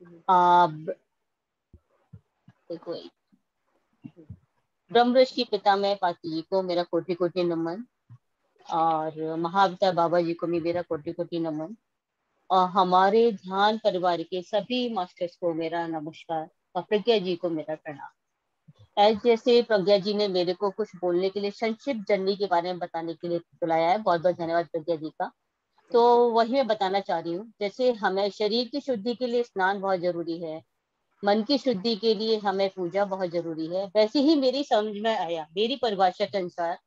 अब देखो, ब्रह्म ऋषि पितामह पाती जी को मेरा कोटि कोटि नमन। और महावतार बाबा जी को भी मेरा कोटि कोटि नमन। और हमारे ध्यान परिवार के सभी मास्टर्स को मेरा नमस्कार। और प्रज्ञा जी को मेरा प्रणाम। एज जैसे प्रज्ञा जी ने मेरे को कुछ बोलने के लिए, संक्षिप्त जर्नी के बारे में बताने के लिए बुलाया है, बहुत बहुत धन्यवाद प्रज्ञा जी का। तो वही मैं बताना चाह रही हूँ। जैसे हमें शरीर की शुद्धि के लिए स्नान बहुत जरूरी है, मन की शुद्धि के लिए हमें पूजा बहुत जरूरी है, वैसे ही मेरी समझ में आया, मेरी परिभाषा के अनुसार,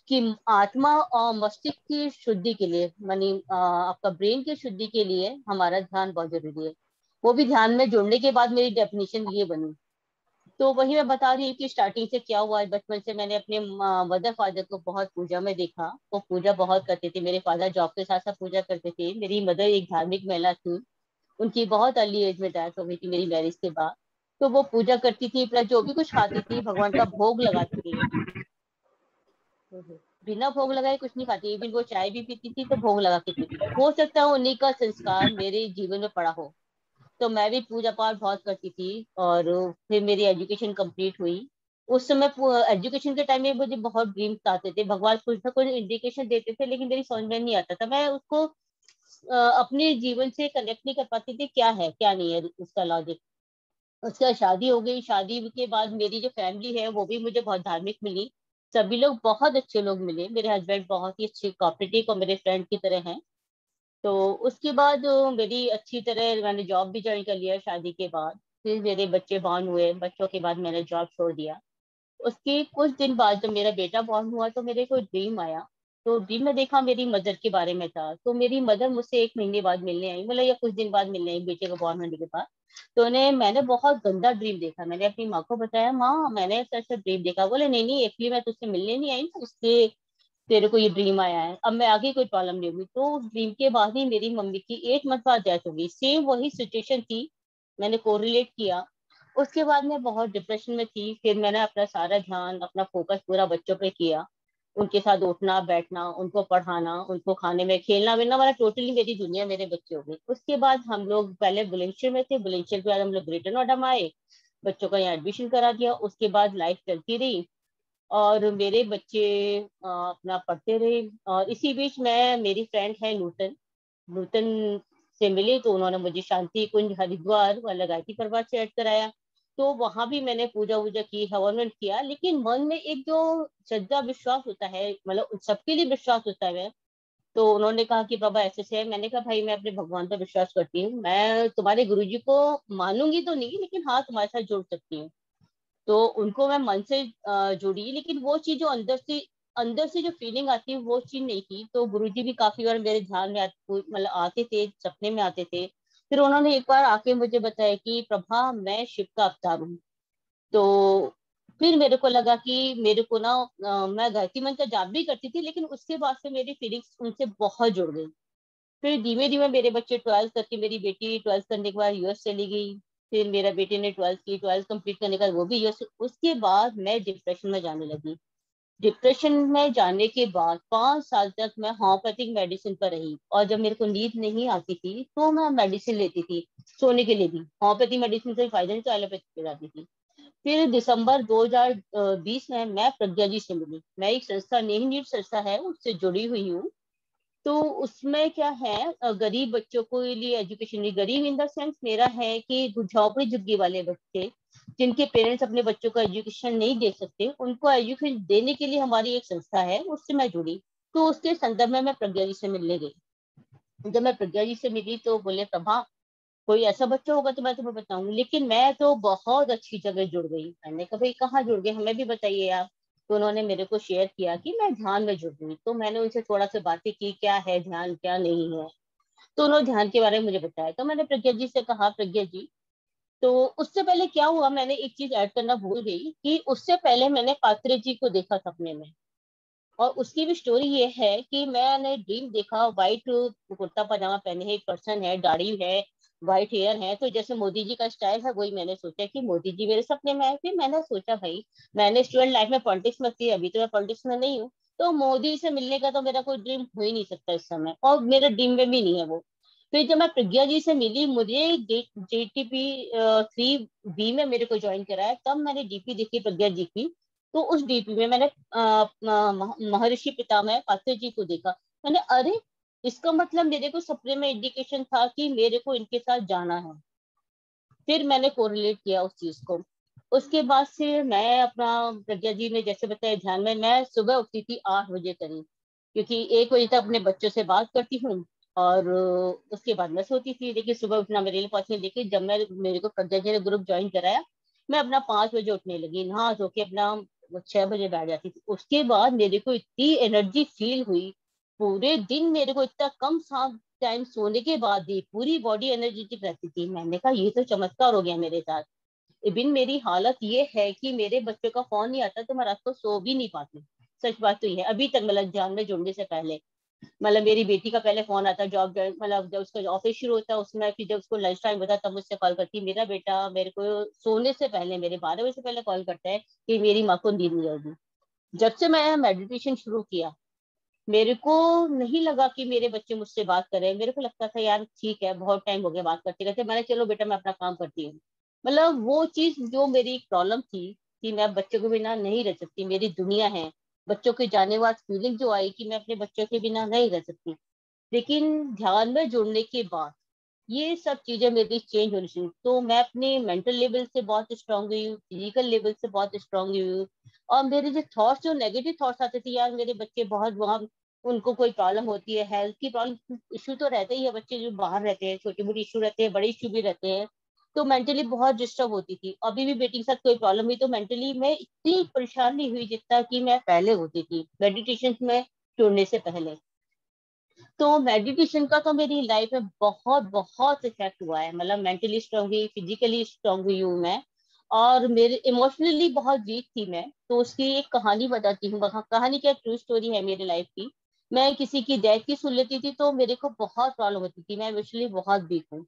कि आत्मा और मस्तिष्क की शुद्धि के लिए, मानी आपका ब्रेन की शुद्धि के लिए हमारा ध्यान बहुत जरूरी है। वो भी ध्यान में जुड़ने के बाद मेरी डेफिनेशन ये बनी। तो वही मैं बता रही हूँ कि स्टार्टिंग से क्या हुआ है। बचपन से मैंने अपने मदर फादर को बहुत पूजा में देखा। वो पूजा बहुत करते थे। मेरे फादर जॉब के साथ साथ पूजा करते थे। मेरी मदर एक धार्मिक महिला थी। उनकी बहुत अर्ली एज में डेथ हो गई थी मेरी मैरिज के बाद। तो वो पूजा करती थी, प्लस जो भी कुछ खाती थी भगवान का भोग लगाती थी। बिना भोग लगाए कुछ नहीं खाती। इवन वो चाय भी पीती थी तो भोग लगा के पीती थी। हो सकता है उन्हीं का संस्कार मेरे जीवन में पड़ा हो। तो मैं भी पूजा पाठ बहुत करती थी। और फिर मेरी एजुकेशन कंप्लीट हुई। उस समय एजुकेशन के टाइम में मुझे बहुत ड्रीम्स आते थे, भगवान कुछ ना कुछ इंडिकेशन देते थे, लेकिन मेरी समझ में नहीं आता था। मैं उसको अपने जीवन से कनेक्ट नहीं कर पाती थी, क्या है क्या नहीं है उसका लॉजिक। उसके बाद शादी हो गई। शादी के बाद मेरी जो फैमिली है वो भी मुझे बहुत धार्मिक मिली। सभी लोग बहुत अच्छे लोग मिले। मेरे हस्बैंड बहुत ही अच्छे कोऑपरेटिव और मेरे फ्रेंड की तरह हैं। तो उसके बाद मेरी अच्छी तरह मैंने जॉब भी ज्वाइन कर लिया शादी के बाद। फिर मेरे बच्चे बॉर्न हुए। बच्चों के बाद मैंने जॉब छोड़ दिया। उसके कुछ दिन बाद जब मेरा बेटा बॉर्न हुआ तो मेरे को ड्रीम आया। तो ड्रीम में देखा मेरी मदर के बारे में था। तो मेरी मदर मुझसे 1 महीने बाद मिलने आई, मतलब या कुछ दिन बाद मिलने आई बेटे को बॉर्न होने के बाद। तो उन्हें मैंने बहुत गंदा ड्रीम देखा। मैंने अपनी माँ को बताया, माँ मैंने ऐसा ऐसा ड्रीम देखा। बोले नहीं नहीं, एक्चुअली मैं तुझसे मिलने नहीं आई ना, इसलिए तेरे को ये ड्रीम आया है। अब मैं आगे कोई प्रॉब्लम नहीं होगी। तो उस ड्रीम के बाद ही मेरी मम्मी की 8 मंथ बाद डेथ हो गई। सेम वही सिचुएशन थी। मैंने कोरिलेट किया। उसके बाद मैं बहुत डिप्रेशन में थी। फिर मैंने अपना सारा ध्यान, अपना फोकस पूरा बच्चों पे किया। उनके साथ उठना बैठना, उनको पढ़ाना, उनको खाने में, खेलना मिलना, वाला टोटली मेरी दुनिया मेरे बच्चे हो गए। उसके बाद हम लोग पहले बुलंदशहर में थे। बुलंदशहर के बाद हम लोग ग्रेटर नोएडा में आए। बच्चों का यहाँ एडमिशन करा दिया। उसके बाद लाइफ चलती रही। और मेरे बच्चे अपना पढ़ते रहे। और इसी बीच मैं, मेरी फ्रेंड है नूतन, नूतन से मिली। तो उन्होंने मुझे शांति कुंज हरिद्वार वाला गायत्री परिवार से ऐड कराया। तो वहां भी मैंने पूजा वूजा की, हवन ववन किया। लेकिन मन में एक जो श्रद्धा विश्वास होता है, मतलब सबके लिए विश्वास होता है। तो उन्होंने कहा कि बाबा ऐसे से है। मैंने कहा भाई मैं अपने भगवान पर विश्वास करती हूँ। मैं तुम्हारे गुरुजी को मानूंगी तो नहीं, लेकिन हाँ तुम्हारे साथ जुड़ सकती हूँ। तो उनको मैं मन से जुड़ी। लेकिन वो चीज जो अंदर से जो फीलिंग आती है वो चीज नहीं थी। तो गुरुजी भी काफी बार मेरे ध्यान में मतलब आते थे, सपने में आते थे। फिर उन्होंने एक बार आके मुझे बताया कि प्रभा मैं शिव का अवतार हूँ। तो फिर मेरे को लगा कि मेरे को ना मैं गायत्री मंत्र का जाप भी करती थी, लेकिन उसके बाद से मेरी फीलिंग्स उनसे बहुत जुड़ गई। फिर धीमे धीमे मेरे बच्चे 12th करके, मेरी बेटी 12th करने के बाद यूएस चली गई। फिर मेरा बेटे ने 12th की, 12th कंप्लीट करने के बाद वो भी यूएस। उसके बाद मैं डिप्रेशन में जाने लगी। डिप्रेशन में जाने के बाद 5 साल तक मैं होम्योपैथिक मेडिसिन पर रही। और जब मेरे को नींद नहीं आती थी तो मैं मेडिसिन लेती थी, सोने के लिए भी। होम्योपैथिक मेडिसिन से फायदा नहीं तो एलोपैथिक पे जाती थी। फिर दिसंबर 2020 में मैं प्रज्ञा जी से मिली। मैं एक संस्था, नेही नीड संस्था है, उससे जुड़ी हुई हूँ। तो उसमें क्या है, गरीब बच्चों को लिए एजुकेशन, गरीब इन द सेंस मेरा है कि झोपड़ी झुग्गी वाले बच्चे जिनके पेरेंट्स अपने बच्चों को एजुकेशन नहीं दे सकते, उनको एजुकेशन देने के लिए हमारी एक संस्था है, उससे मैं जुड़ी। तो उसके संदर्भ में मैं प्रज्ञा जी से मिलने गई। जब मैं प्रज्ञा जी से मिली तो बोले प्रभा कोई ऐसा बच्चा होगा तो मैं तुम्हें बताऊंगी। लेकिन मैं तो बहुत अच्छी जगह जुड़ गई। मैंने कहा भाई कहाँ जुड़ गए, हमें भी बताइए आप। तो उन्होंने मेरे को शेयर किया कि मैं ध्यान में जुड़ गई। तो मैंने उनसे थोड़ा सा बातें की, क्या है ध्यान क्या नहीं है। तो उन्होंने ध्यान के बारे में मुझे बताया। तो मैंने प्रज्ञा जी से कहा, प्रज्ञा जी, तो उससे पहले क्या हुआ, मैंने एक चीज ऐड करना भूल गई कि उससे पहले मैंने पात्रे जी को देखा सपने में। और उसकी भी स्टोरी ये है कि मैंने ड्रीम देखा, व्हाइट कुर्ता पजामा पहने है, एक पर्सन है, दाढ़ी है, व्हाइट हेयर है। तो जैसे मोदी जी का स्टाइल है, वही मैंने सोचा कि मोदी जी मेरे सपने में आए। फिर मैंने सोचा भाई मैंने स्टूडेंट लाइफ में पॉलिटिक्स में थी, अभी तो मैं पॉलिटिक्स में नहीं हूँ। तो मोदी से मिलने का तो मेरा कोई ड्रीम हो ही नहीं सकता इस समय, और मेरे ड्रीम में भी नहीं है वो। फिर जब मैं प्रज्ञा जी से मिली, मुझे JTP 3B में मेरे को ज्वाइन कराया, तब मैंने डीपी देखी प्रज्ञा जी की। तो उस डीपी में मैंने महर्षि पितामह पात्र जी को देखा। मैंने, अरे इसका मतलब मेरे को सपने में इंडिकेशन था कि मेरे को इनके साथ जाना है। फिर मैंने कोरिलेट किया उस चीज को। उसके बाद से मैं अपना, प्रज्ञा जी ने जैसे बताया ध्यान में, मैं सुबह उठती थी 8 बजे करीब, क्योंकि 1 बजे तक अपने बच्चों से बात करती हूँ, और उसके बाद मैं सोती थी। लेकिन सुबह उठना मेरे लिए पॉसिबल, देखिए जब मैं, मेरे को प्रज्ञा जी ने ग्रुप ज्वाइन कराया, मैं अपना 5 बजे उठने लगी, नहा धो के अपना 6 बजे बैठ जाती थी। उसके बाद मेरे को इतनी एनर्जी फील हुई, पूरे दिन मेरे को इतना कम टाइम सोने के बाद भी पूरी बॉडी एनर्जेटिक रहती थी। मैंने कहा ये तो चमत्कार हो गया मेरे साथ। इबिन मेरी हालत ये है कि मेरे बच्चों का फोन नहीं आता तो मैं रात को सो भी नहीं पाती। सच बात तो ये है, अभी तक मतलब जान में जुड़ने से पहले, मतलब मेरी बेटी का पहले फोन आता, जॉब मतलब जब उसका ऑफिस शुरू होता है उसमें, फिर जब उसको लंच टाइम होता है तब मुझसे कॉल करती। मेरा बेटा मेरे को सोने से पहले, मेरे 12 बजे से पहले कॉल करता है कि मेरी माँ को नींद नहीं आएगी। जब से मैं मेडिटेशन शुरू किया, मेरे को नहीं लगा कि मेरे बच्चे मुझसे बात करें। मेरे को लगता था यार ठीक है, बहुत टाइम हो गया बात करते करते, मैंने चलो बेटा मैं अपना काम करती हूँ। मतलब वो चीज जो मेरी प्रॉब्लम थी कि मैं बच्चों के बिना नहीं रह सकती, मेरी दुनिया है, बच्चों के जाने बाद फीलिंग जो आई कि मैं अपने बच्चों के बिना नहीं रह सकती। लेकिन ध्यान में जुड़ने के बाद ये सब चीजें मेरी चेंज होनी शुरू, तो मैं अपने मेंटल लेवल से बहुत स्ट्रांग हुई हूँ, फिजिकल लेवल से बहुत स्ट्रांग हुई हूँ। और मेरे जो थॉट्स, जो नेगेटिव थॉट्स आते थे, यार मेरे बच्चे बहुत वहाँ, उनको कोई प्रॉब्लम होती है, हेल्थ की प्रॉब्लम इशू तो रहते ही है, बच्चे जो बाहर रहते हैं छोटी मोटी इशू रहते हैं, बड़े इशू भी रहते हैं, तो मेंटली बहुत डिस्टर्ब होती थी। अभी भी बेटी के साथ कोई प्रॉब्लम हुई तो मेंटली मैं इतनी परेशान नहीं हुई जितना कि मैं पहले होती थी मेडिटेशन में जुड़ने से पहले। तो मेडिटेशन का तो मेरी लाइफ में बहुत बहुत इफेक्ट हुआ है, मतलब मेंटली स्ट्रांग हुई, फिजिकली स्ट्रांग हुई हूँ मैं। और मेरे इमोशनली बहुत वीक थी मैं, तो उसकी एक कहानी बताती हूँ। कहानी क्या, ट्रू स्टोरी है मेरी लाइफ की। मैं किसी की डेथ की सुन लेती थी तो मेरे को बहुत प्रॉब्लम होती थी, मैं इमोशनली बहुत वीक हूँ।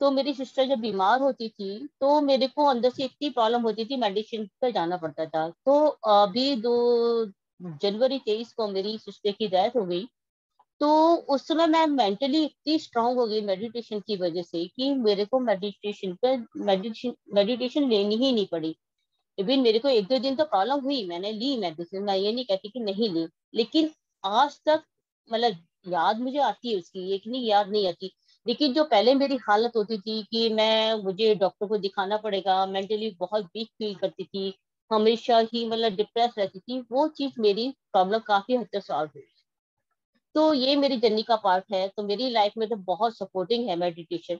तो मेरी सिस्टर जब बीमार होती थी तो मेरे को अंदर से इतनी प्रॉब्लम होती थी, मेडिसिन पर जाना पड़ता था। तो अभी 2 जनवरी 23 को मेरी सिस्टर की डेथ हो गई। तो उस समय मैं मेंटली इतनी स्ट्रांग हो गई मेडिटेशन की वजह से कि मेरे को मेडिटेशन मेडिटेशन लेनी ही नहीं पड़ी। इवन मेरे को 1-2 दिन तो प्रॉब्लम हुई, मैंने ली मेडिसिन, मैं ये नहीं कहती कि नहीं ली, लेकिन आज तक मतलब याद मुझे आती है उसकी, ये कि नहीं याद नहीं आती। लेकिन जो पहले मेरी हालत होती थी कि मैं, मुझे डॉक्टर को दिखाना पड़ेगा, मेंटली बहुत वीक फील करती थी, हमेशा ही मतलब डिप्रेस रहती थी, वो चीज मेरी प्रॉब्लम काफी हद तक सॉल्व हुई। तो ये मेरी जर्नी का पार्ट है। तो मेरी लाइफ में तो बहुत सपोर्टिंग है मेडिटेशन।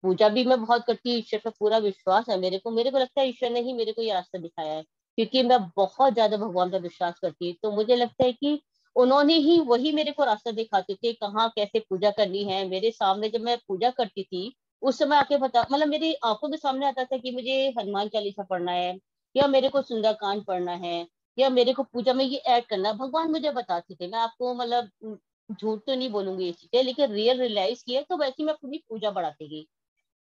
पूजा भी मैं बहुत करती हूँ, ईश्वर का पूरा विश्वास है मेरे को। मेरे को लगता है ईश्वर ने ही मेरे को ये रास्ता दिखाया है, क्योंकि मैं बहुत ज्यादा भगवान पर विश्वास करती हूँ। तो मुझे लगता है कि उन्होंने ही, वही मेरे को रास्ता दिखाते थे कहाँ कैसे पूजा करनी है। मेरे सामने जब मैं पूजा करती थी उस समय आके बता, मतलब मेरी आंखों के सामने आता था कि मुझे हनुमान चालीसा पढ़ना है, या मेरे को सुंदरकांड पढ़ना है, या मेरे को पूजा में ये ऐड करना है। भगवान मुझे बताते थे, मैं आपको मतलब झूठ तो नहीं बोलूंगी ये चीजें, लेकिन रियल रियलाइज किया तो वैसे ही मैं अपनी पूजा बढ़ाती गई।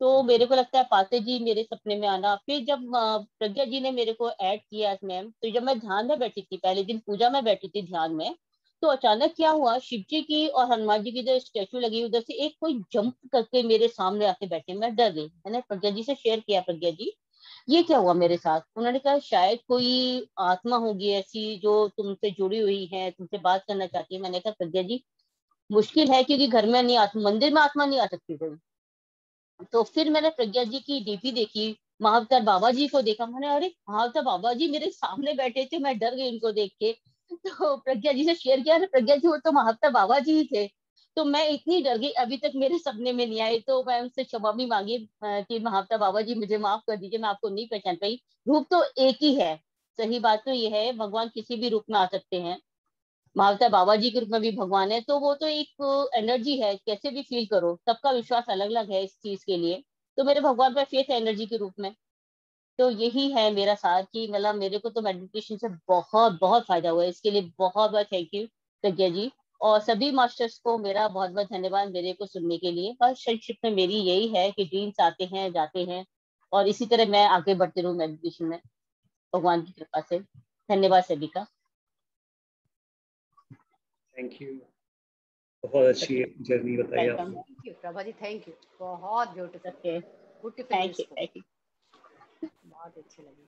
तो मेरे को लगता है पाते जी मेरे सपने में आना, फिर जब प्रज्ञा जी ने मेरे को ऐड किया मैम, तो जब मैं ध्यान में बैठी थी, पहले दिन पूजा में बैठी थी ध्यान में, तो अचानक क्या हुआ, शिव जी की और हनुमान जी की जो स्टेचू लगी उधर से एक कोई जंप करके मेरे सामने आके बैठे, मैं डर गई। मैंने प्रज्ञा जी से शेयर किया, प्रज्ञा जी ये क्या हुआ मेरे साथ। उन्होंने कहा शायद कोई आत्मा होगी ऐसी जो तुमसे जुड़ी हुई है, तुमसे बात करना चाहती है। मैंने कहा प्रज्ञा जी मुश्किल है, क्योंकि घर में नहीं, आत्मा मंदिर में आत्मा नहीं आ सकती कोई। तो फिर मैंने प्रज्ञा जी की डीपी देखी, महाअवतार बाबा जी को देखा, मैंने अरे महाअवतार बाबा जी मेरे सामने बैठे थे, मैं डर गई उनको देख के। तो प्रज्ञा जी से शेयर किया, अरे प्रज्ञा जी वो तो महाअवतार बाबा जी ही थे। तो मैं इतनी डर गई, अभी तक मेरे सपने में नहीं आए। तो मैं उनसे क्षमा भी मांगी कि महाअवतार बाबा जी मुझे माफ कर दीजिए, मैं आपको नहीं पहचान पाई, रूप तो एक ही है। सही बात तो ये है, भगवान किसी भी रूप में आ सकते हैं। महावतार बाबा जी के रूप में भी भगवान है, तो वो तो एक एनर्जी है, कैसे भी फील करो, सबका विश्वास अलग अलग है इस चीज के लिए। तो मेरे भगवान पर फेथ है एनर्जी के रूप में। तो यही है मेरा साथ कि मतलब मेरे को तो मेडिटेशन से बहुत बहुत फायदा हुआ है, इसके लिए बहुत बहुत थैंक यू प्रज्ञा जी। और सभी मास्टर्स को मेरा बहुत बहुत धन्यवाद मेरे को सुनने के लिए। बस संक्षिप्त में मेरी यही है कि ड्रीम्स आते हैं जाते हैं, और इसी तरह मैं आगे बढ़ती रहूँ मेडिटेशन में, भगवान की कृपा से। धन्यवाद सभी का। Thank you. बहुत अच्छी जर्नी बताई वेलकम। आपने। Thank you Prabha ji, thank you, बहुत beautiful, okay, beautifully thank you, spoken, thank you. बहुत अच्छी लगी।